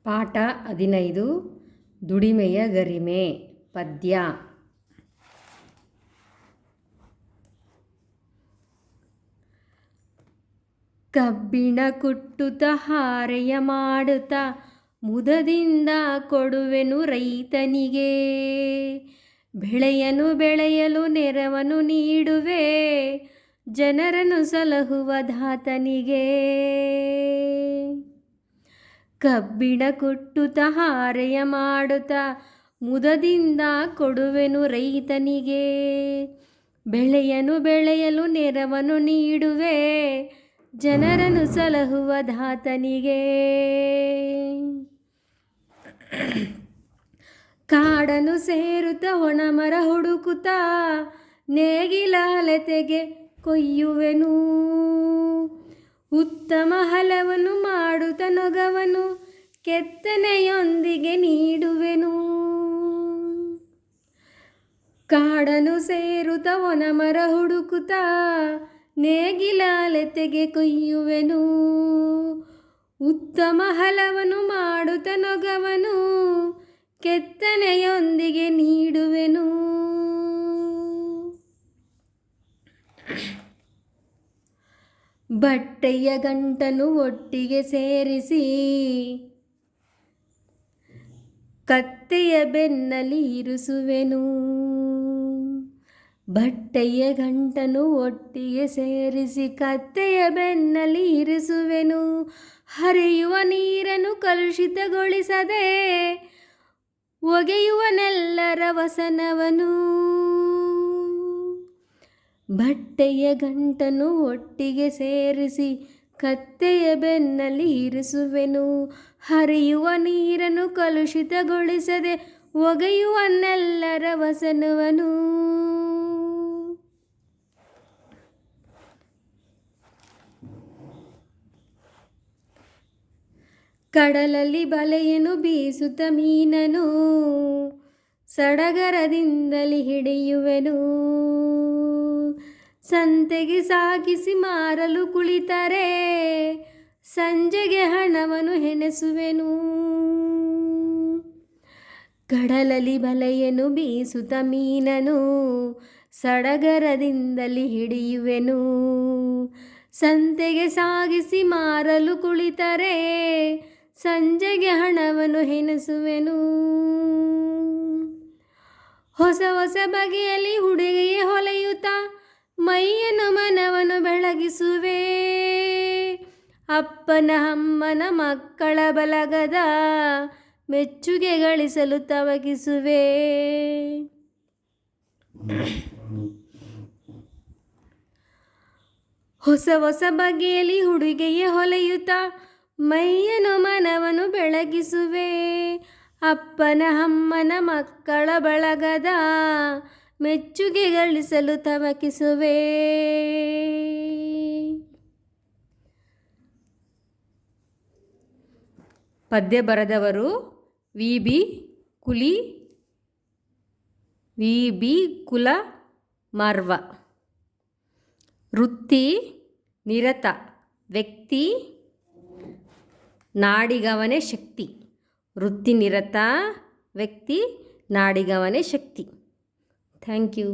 ಪಾಠ 15 ದುಡಿಮೆಯ ಗರಿಮೆ ಪದ್ಯ. ಕಬ್ಬಿಣ ಕುಟ್ಟುತ್ತ ಹಾರೆಯ ಮಾಡುತ್ತ ಮುದದಿಂದ ಕೊಡುವೆನು ರೈತನಿಗೆ. ಬೆಳೆಯನು ಬೆಳೆಯಲು ನೆರವನ್ನು ನೀಡುವೆ, ಜನರನ್ನು ಸಲಹುವ ದಾತನಿಗೆ. ಕಬ್ಬಿಣ ಕುಟ್ಟುತ್ತ ಹಾರೆಯ ಮಾಡುತ್ತ ಮುದದಿಂದ ಕೊಡುವೆನು ರೈತನಿಗೆ. ಬೆಳೆಯನು ಬೆಳೆಯಲು ನೆರವನ್ನು ನೀಡುವೆ, ಜನರನ್ನು ಸಲಹುವ ದಾತನಿಗೆ. ಕಾಡನ್ನು ಸೇರುತ್ತ ಒಣಮರ ಹುಡುಕುತ್ತ ನೇಗಿಲ ಅಲತೆಗೆ ಕೊಯ್ಯುವೆನು. ಉತ್ತಮ ಹಲವನ್ನು ಮಾಡುತ್ತ ನೊಗವನ್ನು ಕೆತ್ತನೆಯೊಂದಿಗೆ ನೀಡುವೆನು. ಕಾಡನ್ನು ಸೇರುತ್ತ ಒಣಮರ ಹುಡುಕುತ್ತ ನೇಗಿಲ ಅಲತೆಗೆ ಕೊಯ್ಯುವೆನು. ಉತ್ತಮ ಹಲವನ್ನು ಮಾಡುತ್ತ ನೊಗವನ್ನು ಕೆತ್ತನೆಯೊಂದಿಗೆ ನೀಡುವೆನು. ಬಟ್ಟೆಯ ಗಂಟನ್ನು ಒಟ್ಟಿಗೆ ಸೇರಿಸಿ ಕತ್ತೆಯ ಬೆನ್ನಲ್ಲಿ ಇರಿಸುವೆನು. ಬಟ್ಟೆಯ ಗಂಟನ್ನು ಒಟ್ಟಿಗೆ ಸೇರಿಸಿ ಕತ್ತೆಯ ಬೆನ್ನಲ್ಲಿ ಇರಿಸುವೆನು. ಹರಿಯುವ ನೀರನ್ನು ಕಲುಷಿತಗೊಳಿಸದೆ ಒಗೆಯುವನೆಲ್ಲರ ವಸನವನು. ಬಟ್ಟೆಯ ಗಂಟನ್ನು ಒಟ್ಟಿಗೆ ಸೇರಿಸಿ ಕತ್ತೆಯ ಬೆನ್ನಲ್ಲಿ ಇರಿಸುವೆನು. ಹರಿಯುವ ನೀರನ್ನು ಕಲುಷಿತಗೊಳಿಸದೆ ಒಗೆಯುವನೆಲ್ಲರ ವಸನವನು. ಕಡಲಲ್ಲಿ ಬಲೆಯನ್ನು ಬೀಸುತ್ತ ಮೀನನು ಸಡಗರದಿಂದಲೇ ಹಿಡಿಯುವೆನು. ಸಂತೆಗೆ ಸಾಗಿಸಿ ಮಾರಲು ಕುಳಿತರೆ ಸಂಜೆಗೆ ಹಣವನ್ನು ಎಣಿಸುವೆನು. ಕಡಲಲ್ಲಿ ಬಲೆಯನ್ನು ಬೀಸುತ್ತ ಮೀನನು ಸಡಗರದಿಂದಲೇ ಹಿಡಿಯುವೆನು. ಸಂತೆಗೆ ಸಾಗಿಸಿ ಮಾರಲು ಕುಳಿತರೆ ಸಂಜೆಗೆ ಹಣವನ್ನು ಎಣಿಸುವೆನು. ಹೊಸ ಹೊಸ ಬಗೆಯಲ್ಲಿ ಹುಡುಗಿಯ ಹೊಲೆಯುತ್ತ ಮೈಯನ್ನು ಮನವನ್ನು ಬೆಳಗಿಸುವೆ. ಅಪ್ಪನ ಅಮ್ಮನ ಮಕ್ಕಳ ಬಲಗದ ಮೆಚ್ಚುಗೆ ಗಳಿಸಲು ತವಕಿಸುವೆ. ಹೊಸ ಹೊಸ ಬಗೆಯಲ್ಲಿ ಹುಡುಗಿಯ ಹೊಲೆಯುತ್ತ ಮೈಯನ್ನು ಮನವನ್ನು ಬೆಳಗಿಸುವೆ. ಅಪ್ಪನ ಅಮ್ಮನ ಮಕ್ಕಳ ಬಳಗದ ಮೆಚ್ಚುಗೆ ಗಳಿಸಲು ತವಕಿಸುವೆ. ಪದ್ಯ ಬರೆದವರು ವಿ.ಬಿ. ಕುಲಮಾರ್ವ. ವೃತ್ತಿ ನಿರತ, ವ್ಯಕ್ತಿ ನಾಡಿಗವನೇ ಶಕ್ತಿ. ವೃತ್ತಿ ನಿರತ, ವ್ಯಕ್ತಿ ನಾಡಿಗವನೇ ಶಕ್ತಿ. Thank you.